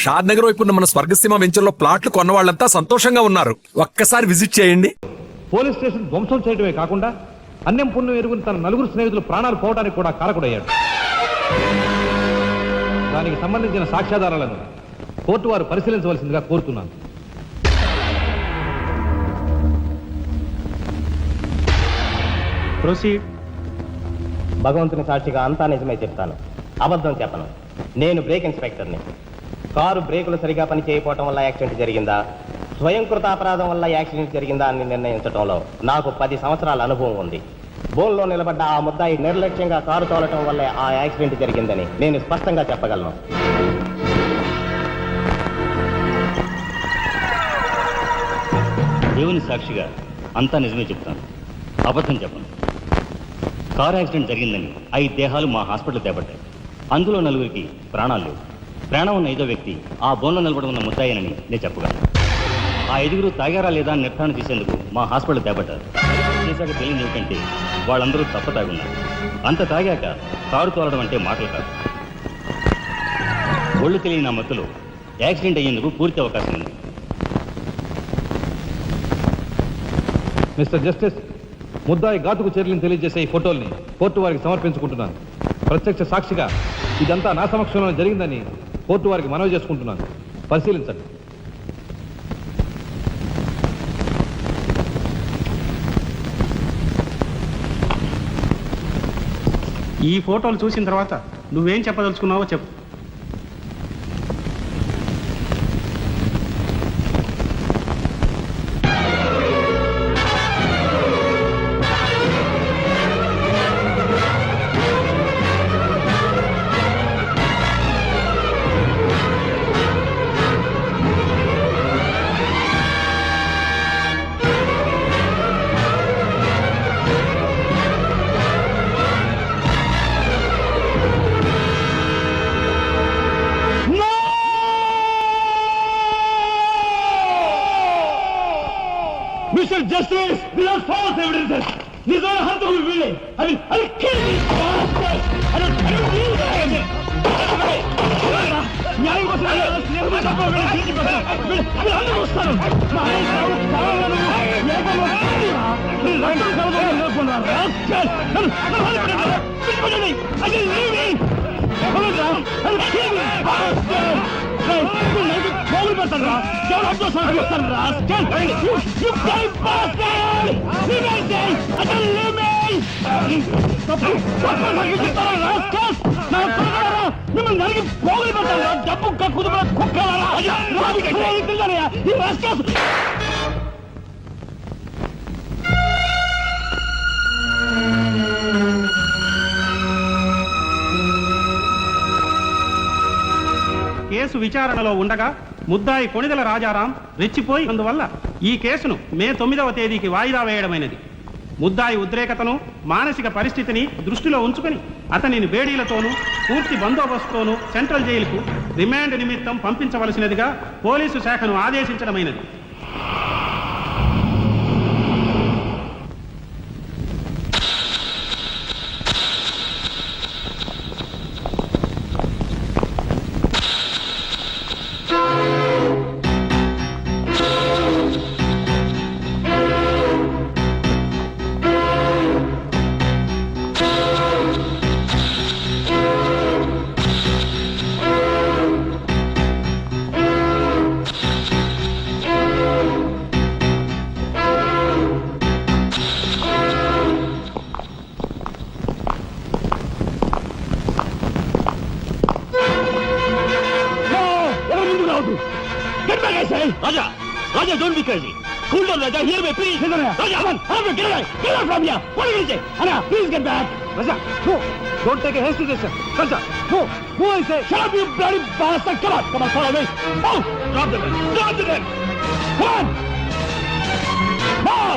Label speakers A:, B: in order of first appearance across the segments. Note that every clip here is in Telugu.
A: షాద్ నగర్ వైపు ఉన్న మన స్వర్గసీమ వెంచర్లో ప్లాట్లు కొన్న వాళ్ళంతా సంతోషంగా ఉన్నారు. ఒక్కసారి విజిట్ చేయండి.
B: పోలీస్ స్టేషన్ ధ్వంసం చేయడమే కాకుండా అన్యం పుణ్యం ఎరుగుని తన నలుగురు స్నేహితులు ప్రాణాలు పోవడానికి కూడా కారకుడయ్యాడు. దానికి సంబంధించిన సాక్ష్యాధారాలను కోర్టు వారు పరిశీలించవలసిందిగా కోరుతున్నాను.
C: ప్రొసీడ్.
D: భగవంతుని సాక్షిగా అంతా నిజమే చెప్తాను, అబద్ధం చెప్పను. నేను బ్రేక్ ఇన్స్పెక్టర్ని. కారు బ్రేకులు సరిగా పని చేయకపోవటం వల్ల యాక్సిడెంట్ జరిగిందా, స్వయంకృత అపరాధం వల్ల యాక్సిడెంట్ జరిగిందా అని నిర్ణయించడంలో నాకు 10 సంవత్సరాల అనుభవం ఉంది. బోన్లో నిలబడ్డ ఆ ముద్దాయి నిర్లక్ష్యంగా కారు తోలటం వల్లే ఆ యాక్సిడెంట్ జరిగిందని నేను స్పష్టంగా చెప్పగలను.
C: దేవుని సాక్షిగా అంతా నిజమే చెప్తాను, అబద్ధం చెప్పను. కారు యాక్సిడెంట్ జరిగిందని 5 దేహాలు మా హాస్పిటల్ తేబడ్డాయి. అందులో 4గురికి ప్రాణాలు లేవు. ప్రాణం ఉన్న 5వ వ్యక్తి ఆ బోన్లో నిలబడి ఉన్న ముద్దాయనని నేను చెప్పగలను. ఆ 5గురు తాగారా లేదా అని నిర్ధారణ చేసేందుకు మా హాస్పిటల్ తేబడ్డారు. చేశాక తెలియదు ఏమిటంటే వాళ్ళందరూ తప్ప తాగున్నారు. అంత తాగాక కారు తోలడం అంటే మాటలు కాదు. ఒళ్ళు తెలియని ఆ మత్తులో యాక్సిడెంట్ అయ్యేందుకు పూర్తి అవకాశం ఉంది.
B: మిస్టర్ జస్టిస్, ముద్దాయి ఘాతుకు చర్యలను తెలియజేసే ఈ ఫోటోల్ని కోర్టు వారికి సమర్పించుకుంటున్నాను. ప్రత్యక్ష సాక్షిగా ఇదంతా నా సమక్షంలో జరిగిందని కోర్టు వారికి మనవి చేసుకుంటున్నాను. పరిశీలించండి.
E: ఈ ఫోటోలు చూసిన తర్వాత నువ్వేం చెప్పదలుచుకున్నావో చెప్పు.
F: Mr. Justice, these are false evidences. These are hurtful willing. I'll kill these bastards. I don't need that. న్యాయం కోసం మిమ్మల్ని నరికి పోగులు పెట్టారా? డబ్బు కుదుపుల కుక్కలారా?
E: కేసు విచారణలో ఉండగా ముద్దాయి కొణిదెల రాజారాం రెచ్చిపోయి అందువల్ల ఈ కేసును మే 9వ తేదీకి వాయిదా వేయడమైనది. ముద్దాయి ఉద్రేకతను, మానసిక పరిస్థితిని దృష్టిలో ఉంచుకొని అతనిని బేడీలతోనూ పూర్తి బందోబస్తుతోనూ సెంట్రల్ జైలుకు రిమాండ్ నిమిత్తం పంపించవలసినదిగా పోలీసు శాఖను ఆదేశించడమైనది.
F: Raja, Raja, don't be crazy. Cool down, Raja. Hear me, please. Raja, come on, get away. Get out from here. What did you say? Anna, please get back.
B: Raja, no. Don't take a hasty decision. Raja, no. No, I say.
F: Shut up, you bloody bastard. Come on, follow me. Oh, drop the gun. Drop the gun. Come on. Now.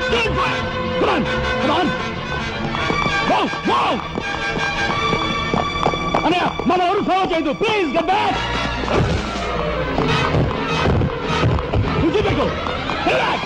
F: Stand fire. Come on. Wow. Anna, Mama, ఎవరు follow చేయదు. Please get back. Go. Get back!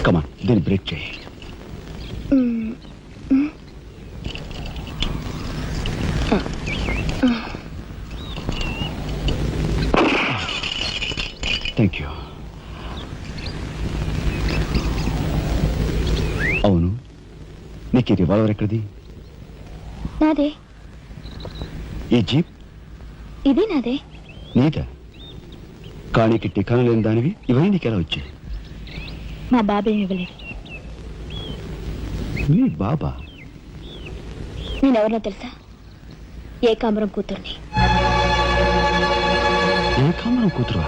F: కమా దీన్ని బ్రేక్ చేయి. Thank you. అవును, నీకు ఈ రివాల్వర్ ఎక్కడిది?
G: నాదే.
F: ఈ జీప్
G: ఇది నాదే.
F: నీదా? కానీకి టికాను లేని దానివి ఇవన్నీ నీకెలా వచ్చాయి?
G: మా బాబేం ఇవ్వలేదు.
F: మీ బాబా?
G: నేనెవరినో తెలుసా? ఏకాంబరం కూతుర్ని.
F: ఏకాంబరం కూతురువా?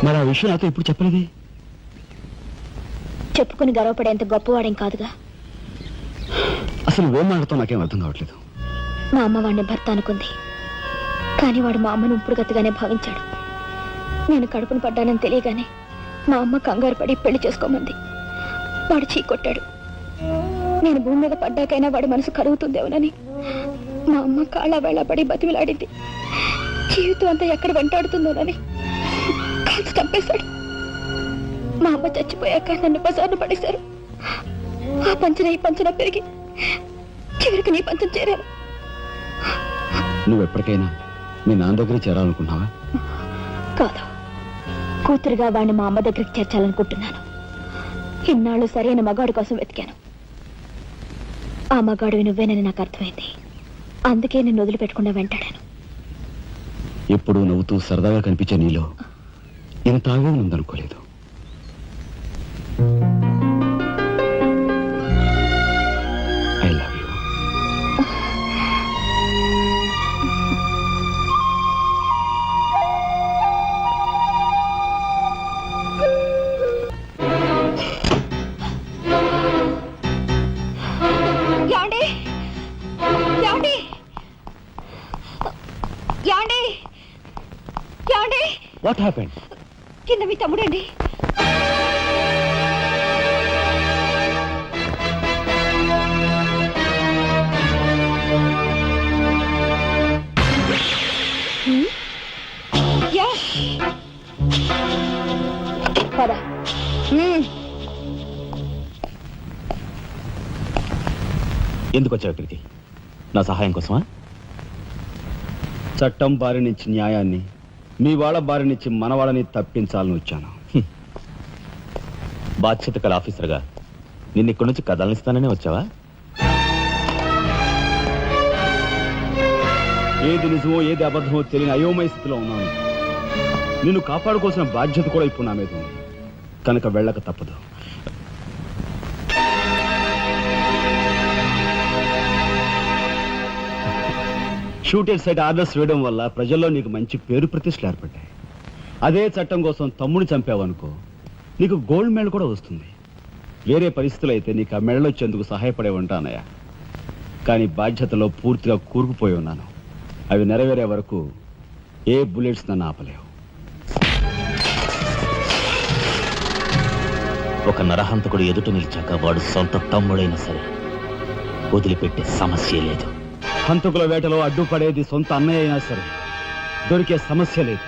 F: మరి ఆ విషయం నాతో ఎప్పుడు చెప్పలేదే?
G: చెప్పుకుని గర్వపడేంత గొప్పవాడేం కాదుగా.
F: అసలు ఏం మాట్లాడుతావు నాకేం అర్థం కావట్లేదు.
G: మా అమ్మ వాడిని భర్త అనుకుంది, కానీ వాడు మా అమ్మను ఉంపుడుగతిగానే భావించాడు. నేను కడుపును పడ్డానని తెలియగానే మా అమ్మ కంగారు పడి పెళ్లి చేసుకోమంది. వాడు చీకొట్టాడు. నేను భూమి మీద పడ్డాకైనా వాడి మనసు కరుగుతుందేమోనని మా అమ్మ కాళ్ళ వేళ పడి బతిమిలాడింది. జీవితం అంతా ఎక్కడ వెంటాడుతుందోనని కాల్చి చంపేశాడు. మా అమ్మ చచ్చిపోయాక నన్ను బజార్ను పడేశారు. ఆ పంచన ఈ పంచన పెరిగి చివరికి నీ పంచం చేరాను.
F: నువ్వు ఎప్పటికైనా మీ నాన్న దగ్గర చేరాలనుకున్నావా?
G: కాదు, కూతురుగా వాడిని మా అమ్మ దగ్గరికి చేర్చాలనుకుంటున్నాను. ఇన్నాళ్ళు సరైన మగాడు కోసం వెతికాను. ఆ మగాడు నువ్వేనని నాకు అర్థమైంది. అందుకే నేను వదిలిపెట్టకుండా వెంటాడాను.
F: ఎప్పుడూ నవ్వుతూ సరదాగా కనిపించే నీలో ఇంత ఆవేదన ఉందనుకోలేదు. I love you.
G: యాండి యాండి యాండి యాండి
F: వాట్ హ్యాపెండ్?
G: కింద మీ తమ్ముడండి. పద.
F: ఎందుకు వచ్చావు ఇక్కడికి? నా సహాయం కోసమా? చట్టం బారి నుంచి న్యాయాన్ని, మీ వాళ్ళ బారి నుంచి మన వాళ్ళని తప్పించాలని వచ్చాను.
C: బాధ్యత కల ఆఫీసర్గా నిన్ను ఇక్కడి నుంచి కదలనిస్తాననే వచ్చావా?
F: ఏది నిజమో ఏది అబద్ధమో తెలియని అయోమయ స్థితిలో ఉన్నాను. నిన్ను కాపాడుకోవాల్సిన బాధ్యత కూడా ఇప్పుడు నా మీద ఉంది. కనుక వెళ్ళక తప్పదు. షూటెడ్ సైట్ ఆర్డర్స్ వేయడం వల్ల ప్రజల్లో నీకు మంచి పేరు ప్రతిష్టలు ఏర్పడ్డాయి. అదే చట్టం కోసం తమ్ముడు చంపావనుకో, నీకు గోల్డ్ మెడల్ కూడా వస్తుంది. వేరే పరిస్థితులు అయితే నీకు ఆ మెడల్ వచ్చేందుకు సహాయపడే ఉంటానయ్యా. కానీ బాధ్యతలో పూర్తిగా కూరుకుపోయి ఉన్నాను. అవి నెరవేరే వరకు ఏ బుల్లెట్స్ నన్ను ఆపలేవు.
C: ఒక నరహంతకుడు ఎదుట నిలిచాక వాడు సొంత తమ్ముడైనా సరే వదిలిపెట్టే సమస్య లేదు.
F: హంతకుల వేటలో అడ్డుపడేది సొంత అన్నయ్య అయినా సరే దొరికే సమస్య లేదు.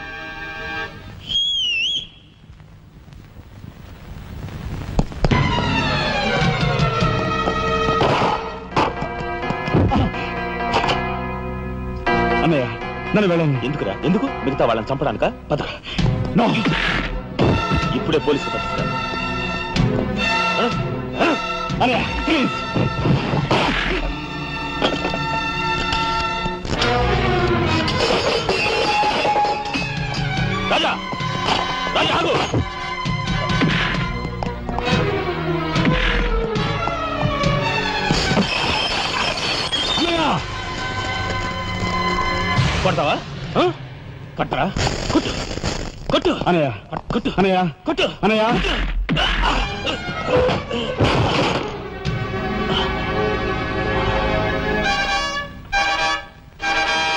F: నన్ను వెళ్ళను.
C: ఎందుకురా? ఎందుకు? మిగతా వాళ్ళని చంపడానిక?
F: నో.
C: ఇప్పుడే పోలీసులు పట్టిస్తా.
F: అన్నయ్య ప్లీజ్.
C: రాజా, రాజా ఆగు.
F: అన్నయ్య
C: కొడతావా? కొట్టరా? కొట్టు, కొట్టు,
F: అన్నయ్య
C: కొట్టు,
F: అన్నయ్య
C: కొట్టు.
F: అన్నయ్య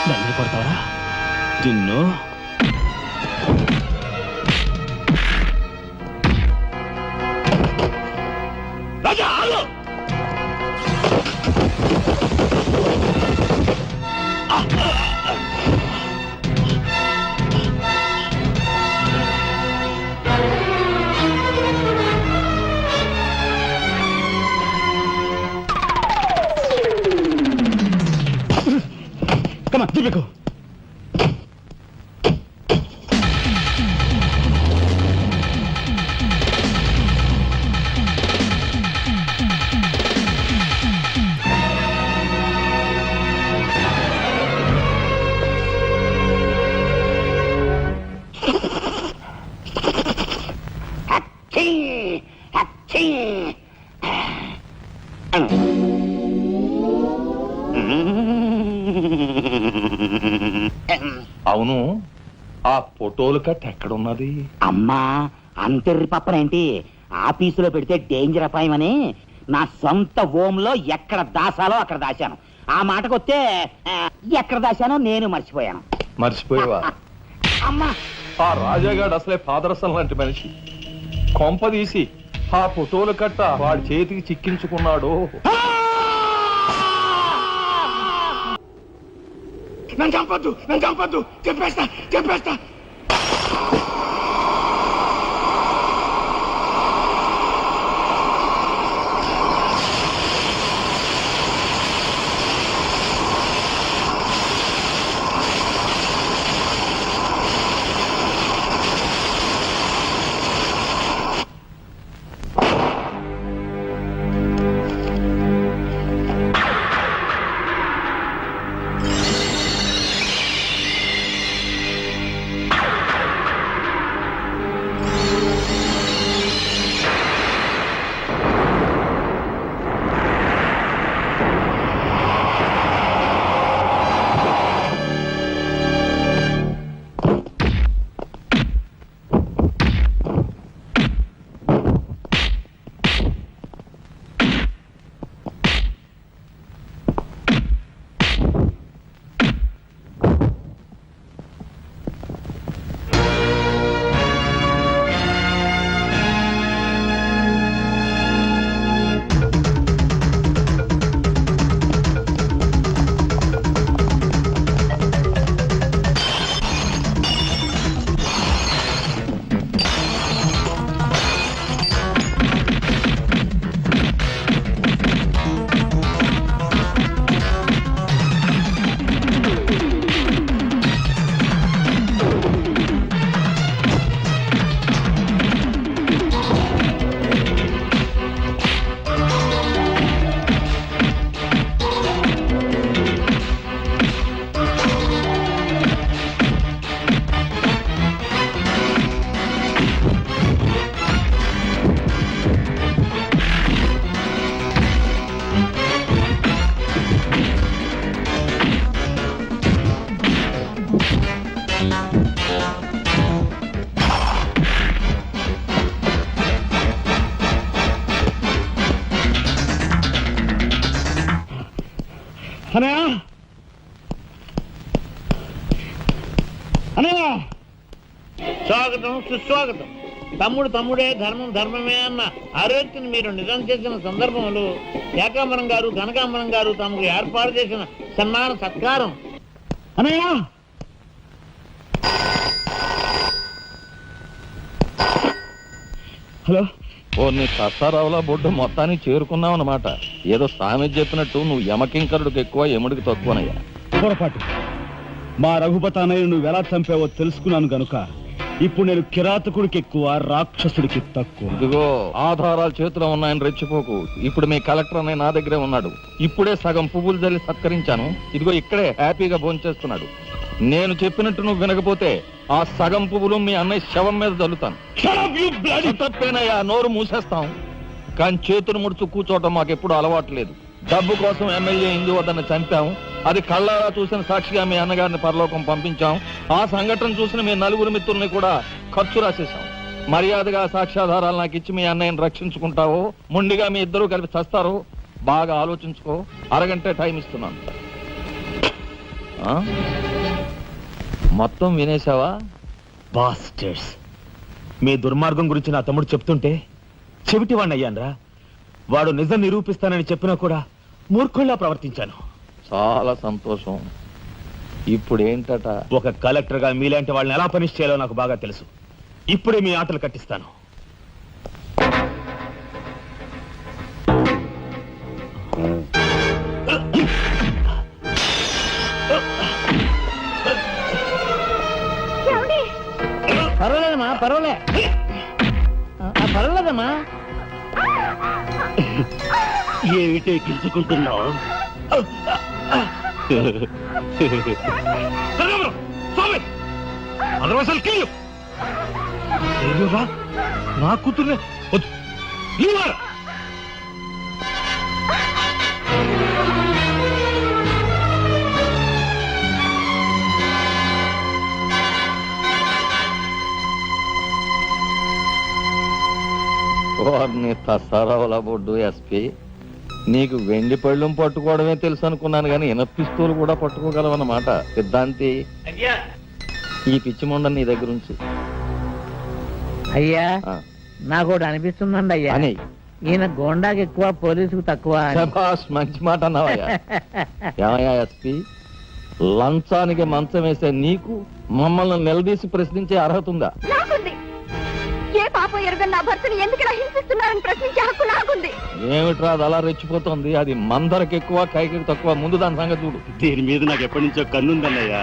C: నన్ను కొడతావరా? నిన్ను రాజా ఆగు.
F: Come on, Jimiko.
B: అవును, ఆ ఫోటోలు కట్ ఎక్కడున్నది?
H: అమ్మా అంతెర్రి పప్పనేంటి ఆఫీసులో పెడితే డేంజర్ అపాయమని నా సొంత హోంలో ఎక్కడ దాసాలో అక్కడ దాశాను. ఆ మాటకొస్తే ఎక్కడ దాశానో నేను మర్చిపోయాను.
B: మర్చిపోయావా?
H: అమ్మా
B: ఆ రాజాగాడు అసలే పాదరసం లాంటి మనిషి. కొంపదీసి ఆ ఫోటోలు కట్ట వాడి చేతికి చిక్కించుకున్నాడు.
F: నన్ను చంపొద్దు, నన్ను చంపొద్దు, చెప్పేస్తా చెప్పేస్తా. అన్నయ్య అన్నయ్య
I: స్వాగతం సుస్వాగతం. తమ్ముడు తమ్ముడే, ధర్మం ధర్మమే అన్న ఆరోగ్యం మీరు నిజం చేసిన సందర్భంలో ఏకాంబరం గారు కనకాంబరం గారు తమకు ఏర్పాటు చేసిన సన్మాన సత్కారం.
F: అన్నయ్య హలో.
B: ఓ నీ కసారావుల బొడ్డు మొత్తానికి చేరుకున్నావన్నమాట. ఏదో సామెత చెప్పినట్టు నువ్వు యమకింకరుడికి ఎక్కువ, యముడికి తక్కువనయ్యా.
F: పొరపాటు. మా రఘుపతానయ్య నువ్వు ఎలా చంపావో తెలుసుకున్నాను గనుక ఇప్పుడు నేను కిరాతకుడికి ఎక్కువ, రాక్షసుడికి తక్కువ.
B: ఇదిగో ఆధారాలు చేతిలో ఉన్నాయని రెచ్చిపోకు. ఇప్పుడు మీ కలెక్టర్ అనే నా దగ్గరే ఉన్నాడు. ఇప్పుడే సగం పువ్వులు జల్లి సత్కరించాను. ఇదిగో ఇక్కడే హ్యాపీగా భోంచేస్తున్నాడు. నేను చెప్పినట్టు నువ్వు వినకపోతే ఆ సగం పువ్వులు మీ అన్నయ్య శవం మీద చల్లుతాను. తప్పేనయ్యా, నోరు మూసేస్తాం. కానీ చేతులు ముడుచు కూర్చోవటం మాకు ఎప్పుడు అలవాటు లేదు. డబ్బు కోసం ఎమ్మెల్యే ఇందువద్దను చంపాం. అది కళ్ళారా చూసిన సాక్షిగా మీ అన్నగారిని పరలోకం పంపించాం. ఆ సంఘటన చూసిన మీ నలుగురు మిత్రుల్ని కూడా ఖర్చు రాసేశాం. మర్యాదగా సాక్ష్యాధారాలు నాకు ఇచ్చి మీ అన్నయ్యని రక్షించుకుంటావో ముండిగా మీ ఇద్దరూ కలిపి చస్తారో బాగా ఆలోచించుకో. అరగంట టైం ఇస్తున్నాను. మొత్తం వినేశావా?
F: బాస్టర్స్, మీ దుర్మార్గం గురించి నా తమ్ముడు చెప్తుంటే చెవిటి వాడిని అయ్యాన్రా. వాడు నిజం నిరూపిస్తానని చెప్పినా కూడా మూర్ఖుల్లా ప్రవర్తించాను.
B: చాలా సంతోషం. ఇప్పుడు ఏంటట?
F: ఒక కలెక్టర్ గా మీలాంటి వాళ్ళని ఎలా పనిష్ చేయాలో నాకు బాగా తెలుసు. ఇప్పుడే మీ ఆటలు కట్టిస్తాను.
I: పర్వాలేదమ్మా, పర్వాలేదమ్మా.
F: ఏమిటే గిల్చుకుంటున్నావు? నా కూతుర్నే వద్దు.
B: వారిని తసారావుల బొడ్డు ఎస్పీ, నీకు వెండి పళ్ళం పట్టుకోవడమే తెలుసు అనుకున్నాను కానీ పిస్తూలు కూడా పట్టుకోగలవన్నమాట. సిద్ధాంతి, ఈ పిచ్చి మొండ నీ దగ్గర ఉంచి.
J: అయ్యా నాకు ఒకటి అనిపిస్తుందండి అయ్యా,
B: అని
J: ఈయన గోండాకి ఎక్కువ, పోలీసుకు తక్కువ.
B: శభాష్, మంచి మాట అన్నావయ్యా. ఏమయ్యా ఎస్పీ, లంచానికి మంచం వేసే నీకు మమ్మల్ని నిలదీసి ప్రశ్నించే అర్హత ఉందా?
G: నాకుంది. ఏ పాపం ఎరుగని నా భర్తని ఎందుకు ఇలా హింసిస్తున్నారని ప్రశ్నించే హక్కు నాకుంది.
B: ఏమిట్రా అది అలా రెచ్చిపోతుంది? అది మందరికి ఎక్కువ, కైకి తక్కువ. ముందు దాని సంగతి చూడు.
F: దీని మీద నాకు ఎప్పటి నుంచో కన్నుందన్నయ్యా.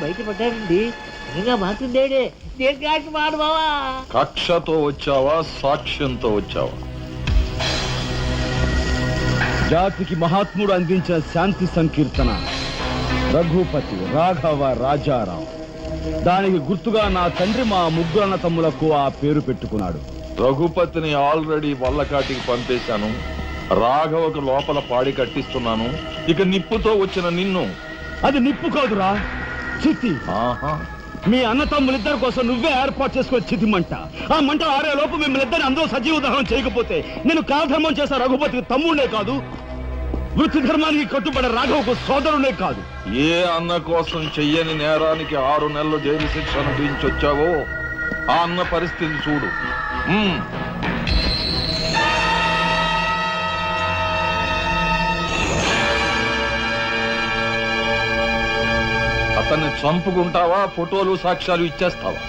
I: బయటపడ్డాడండి. నిజంగా మాట్లాడేడే. దేనికి మాడు బావా?
B: కక్షతో వచ్చావా, సాక్ష్యంతో వచ్చావా?
F: జాతికి మహాత్ముడు అందించిన శాంతి సంకీర్తన రఘుపతి రాఘవ రాజారాం. దానికి గుర్తుగా నా తండ్రి మా ముగ్గురన్న తమ్ములకు ఆ పేరు పెట్టుకున్నాడు.
B: రఘుపతిని ఆల్రెడీ వల్లకాటికి పంపేశాను. రాఘవకు లోపల పాడి కట్టిస్తున్నాను. ఇక నిప్పుతో వచ్చిన నిన్ను.
F: అది నిప్పు కాదురా, చితి.
B: ఆహా,
F: మీ అన్న తమ్ములిద్దరి కోసం నువ్వే ఏర్పాటు చేసుకుని చితి మంట. ఆ మంట ఆరే లోపు మిమ్మల్ని అందరూ సజీవ దహనం చేయకపోతే నేను కాలధర్మం చేసే రఘుపతికి తమ్ముడే కాదు, వృత్తి ధర్మానికి కట్టుబడే రాఘవకు సోదరుడే కాదు.
B: ఏ అన్న కోసం చెయ్యని నేరానికి 6 నెలలు జైలు శిక్ష అనుభవించొచ్చావో ఆ అన్న పరిస్థితి చూడు. అతన్ని చంపుకుంటావా, ఫోటోలు సాక్ష్యాలు ఇచ్చేస్తావా?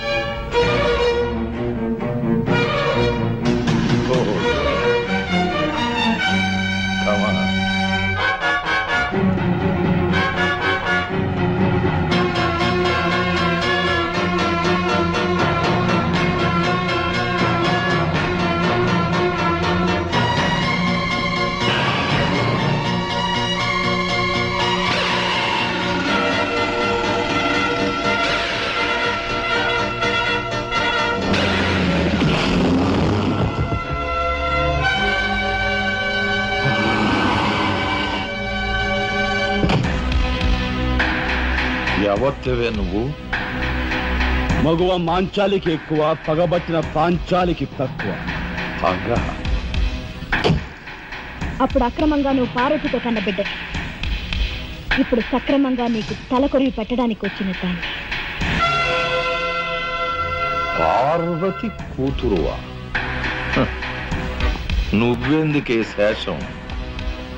B: ఎవరివే నువ్వు?
F: మగువ మాంచాలికి ఎక్కువ, పగబట్టిన పాంచాలికి తక్కువ.
B: పగ.
G: అప్పుడు అక్రమంగా నువ్వు పార్వతితో కన్న బిడ్డ, ఇప్పుడు సక్రమంగా నీకు తలకొరివి పెట్టడానికి వచ్చిన దాన్ని.
B: పార్వతి కూతురువా? నువ్వెందుకే శేషం?